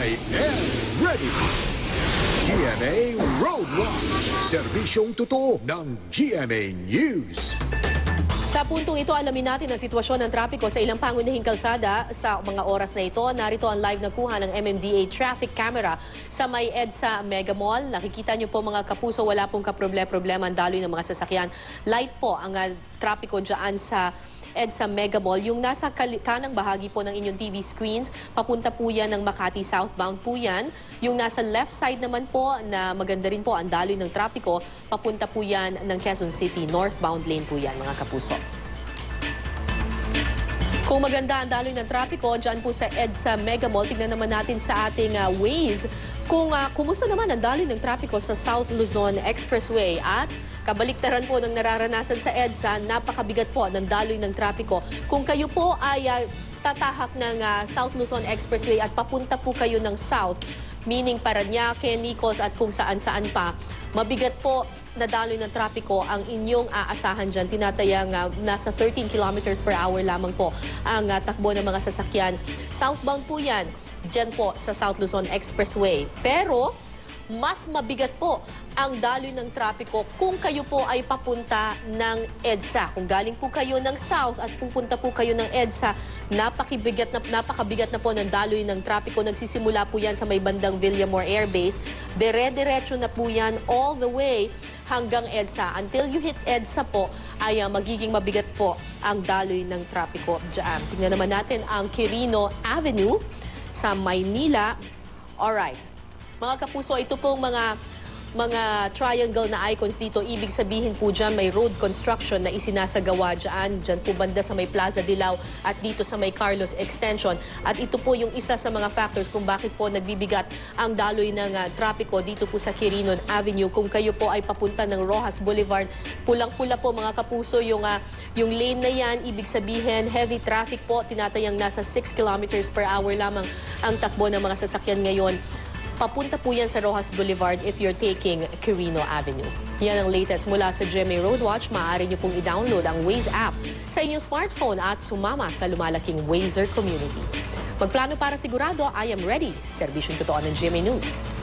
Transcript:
I am ready! GMA Road Watch, serbisyong totoo ng GMA News. Sa puntong ito, alamin natin ang sitwasyon ng trapiko sa ilang pangunahing kalsada sa mga oras na ito. Narito ang live na kuha ng MMDA traffic camera sa may EDSA Mega Mall. Nakikita niyo po mga kapuso, wala pong kaproblema ang daloy ng mga sasakyan. Light po ang trapiko dyan sa EDSA Mega Mall. Yung nasa kanang bahagi po ng inyong TV screens, papunta po yan ng Makati southbound po yan. Yung nasa left side naman po, na maganda rin po ang daloy ng trapiko, papunta po yan ng Quezon City. Northbound lane po yan, mga kapuso. Kung maganda ang daloy ng trapiko, dyan po sa EDSA Mega Mall, tignan naman natin sa ating Waze kung kumusta naman ang daloy ng trapiko sa South Luzon Expressway. At kabaliktaran po ng nararanasan sa EDSA, napakabigat po ng daloy ng trapiko. Kung kayo po ay tatahak ng South Luzon Expressway at papunta po kayo ng South, meaning Parañaque, Nicos at kung saan-saan pa, mabigat po na daloy ng trapiko ang inyong aasahan dyan. Tinatayang nasa 13 kilometers per hour lamang po ang takbo ng mga sasakyan. Southbound po yan, dyan po sa South Luzon Expressway. Pero mas mabigat po ang daloy ng trapiko kung kayo po ay papunta ng EDSA. Kung galing po kayo ng South at pupunta po kayo ng EDSA, napakabigat na po ng daloy ng trapiko. Nagsisimula po yan sa may bandang Villamor Air Base. Dire-diretso na po yan all the way hanggang EDSA. Until you hit EDSA po, ay magiging mabigat po ang daloy ng trapiko dyan. Tingnan naman natin ang Quirino Avenue sa Maynila. Alright. Mga kapuso, ito pong mga triangle na icons dito. Ibig sabihin po dyan may road construction na isinasagawa dyan. Dyan po banda sa may Plaza Dilao at dito sa may Carlos Extension. At ito po yung isa sa mga factors kung bakit po nagbibigat ang daloy ng trapiko dito po sa Quirino Avenue. Kung kayo po ay papunta ng Rojas Boulevard, pulang-pula po mga kapuso yung lane na yan. Ibig sabihin heavy traffic po. Tinatayang nasa 6 kilometers per hour lamang ang takbo ng mga sasakyan ngayon. Papunta po yan sa Rojas Boulevard if you're taking Quirino Avenue. Yan ang latest mula sa GMA Road Watch. Maaari nyo pong i-download ang Waze app sa inyong smartphone at sumama sa lumalaking Wazer community. Magplano para sigurado, I am ready. Serbisyong totoo ng GMA News.